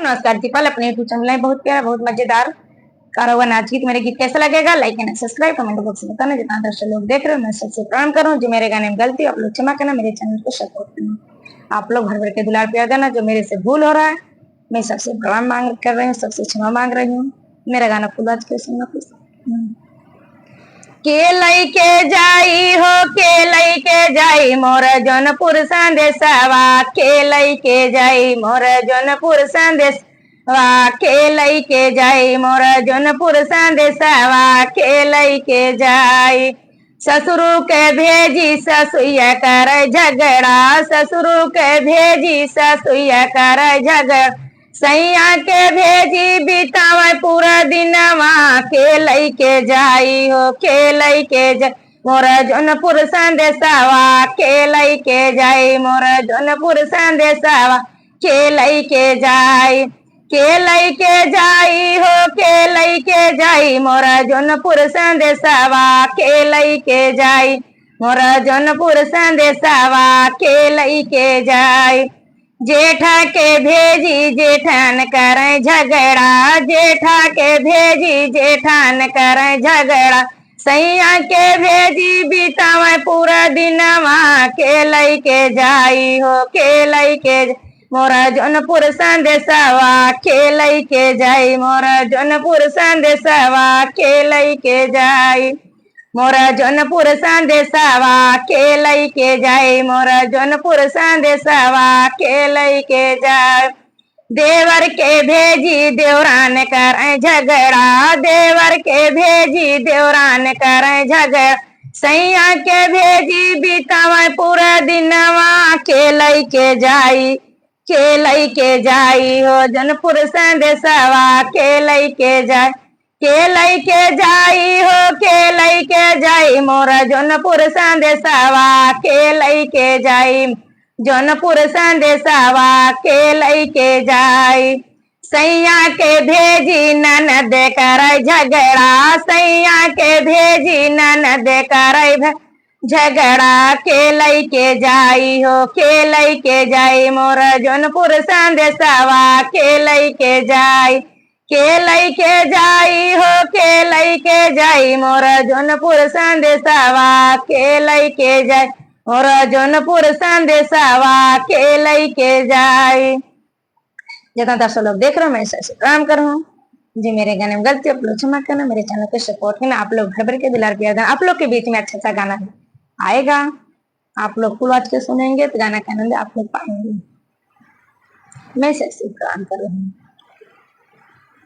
नमस्कार दीपाल, अपने YouTube channel में बहुत प्यारा बहुत मजेदार कार नाच गीत। मेरे गीत कैसा लगेगा like and subscribe comment box में बताना। जितना दर्शक लोग देख रहे हो मैं सबसे प्रणाम कर रहा हूँ। जो मेरे गाने में गलती आप लोग क्षमा करना, मेरे चैनल को सपोर्ट करना। आप लोग भर भर के दुलार प्यार देना। जो मेरे से भूल हो रहा है मैं सबसे प्रणाम मांग कर रही हूँ, सबसे क्षमा मांग रही हूँ। मेरा गाना फुल आज के सुनना प्लीज। के लैके जाई हो, के लैके जाई मोर जौनपुर संदेशवा, के लैके जाई मोर जौनपुर संदेशवा, के लैके जाई मोर जौनपुर संदेशवा, के लैके जाई। ससुरु के भेजी ससुया कर झगड़ा, ससुरु के भेजी ससुया कर झगड़ा, सैया के भेजी बितावे पूरा दिनवा, के लैके जाई हो, के लैके जाई मोर जौनपुर संदेशवा, के लैके जाई मोर जौनपुर संदेशवा, के लैके जाई। के लैके जाई हो, के लैके जाई मोर जौनपुर संदेशवा, के लैके जाई मोर जौनपुर संदेशवा, के लैके जाई। जेठा के भेजी जेठान करे झगड़ा, जेठा के भेजी जेठान करे झगड़ा, सैया के भेजी बितावे पूरा दिनवा, के लैके जाई हो, के लैके मोरा जौनपुर संदेशवा, के लैके जाई मोरा जौनपुर संदेशवा, के लैके जाई। मोरा जौनपुर संदेशवा, के लैके जाई मोरा जौनपुर संदेशवा, के लैके जाई। देवर के भेजी देवरान करे झगड़ा, देवर के भेजी देवरान करे झगड़ा, सैया के भेजी बितावे पूरा दिनवा, के लैके जाई, के लैके जाई हो जौनपुर संदेशवा, के लैके जाई। के लैके जाई हो, के लैके जाई मोरा जौनपुर संदेशवा, के लैके जाई जौनपुर संदेशवा, के लैके जाई। सैया के भेजी ननद करे झगड़ा, सैया के भेजी ननद करे झगड़ा, के लैके जाई हो, के लैके जाई मोरा जौनपुर संदेशवा, के लैके जाई। के लैके जाई हो, के लैके जाई मोरा जौनपुर संदेशवा, के लैके जाई मोरा जौनपुर संदेशवा, के लैके जाई। जितना दर्शक लोग देख रहे हो मैं ऐसे काम कर रहा हूँ। जी मेरे गाने में गलती आप लोग क्षमा करना, मेरे चैनल को सपोर्ट करना। आप लोग भर भर के दुलार प्यार देना। आप लोग के बीच में अच्छा गाना आएगा, आप लोग फुल आज के सुनेंगे तो गाना का आनंद आप लोग पाएंगे। मैं ऐसे काम कर रही हूँ।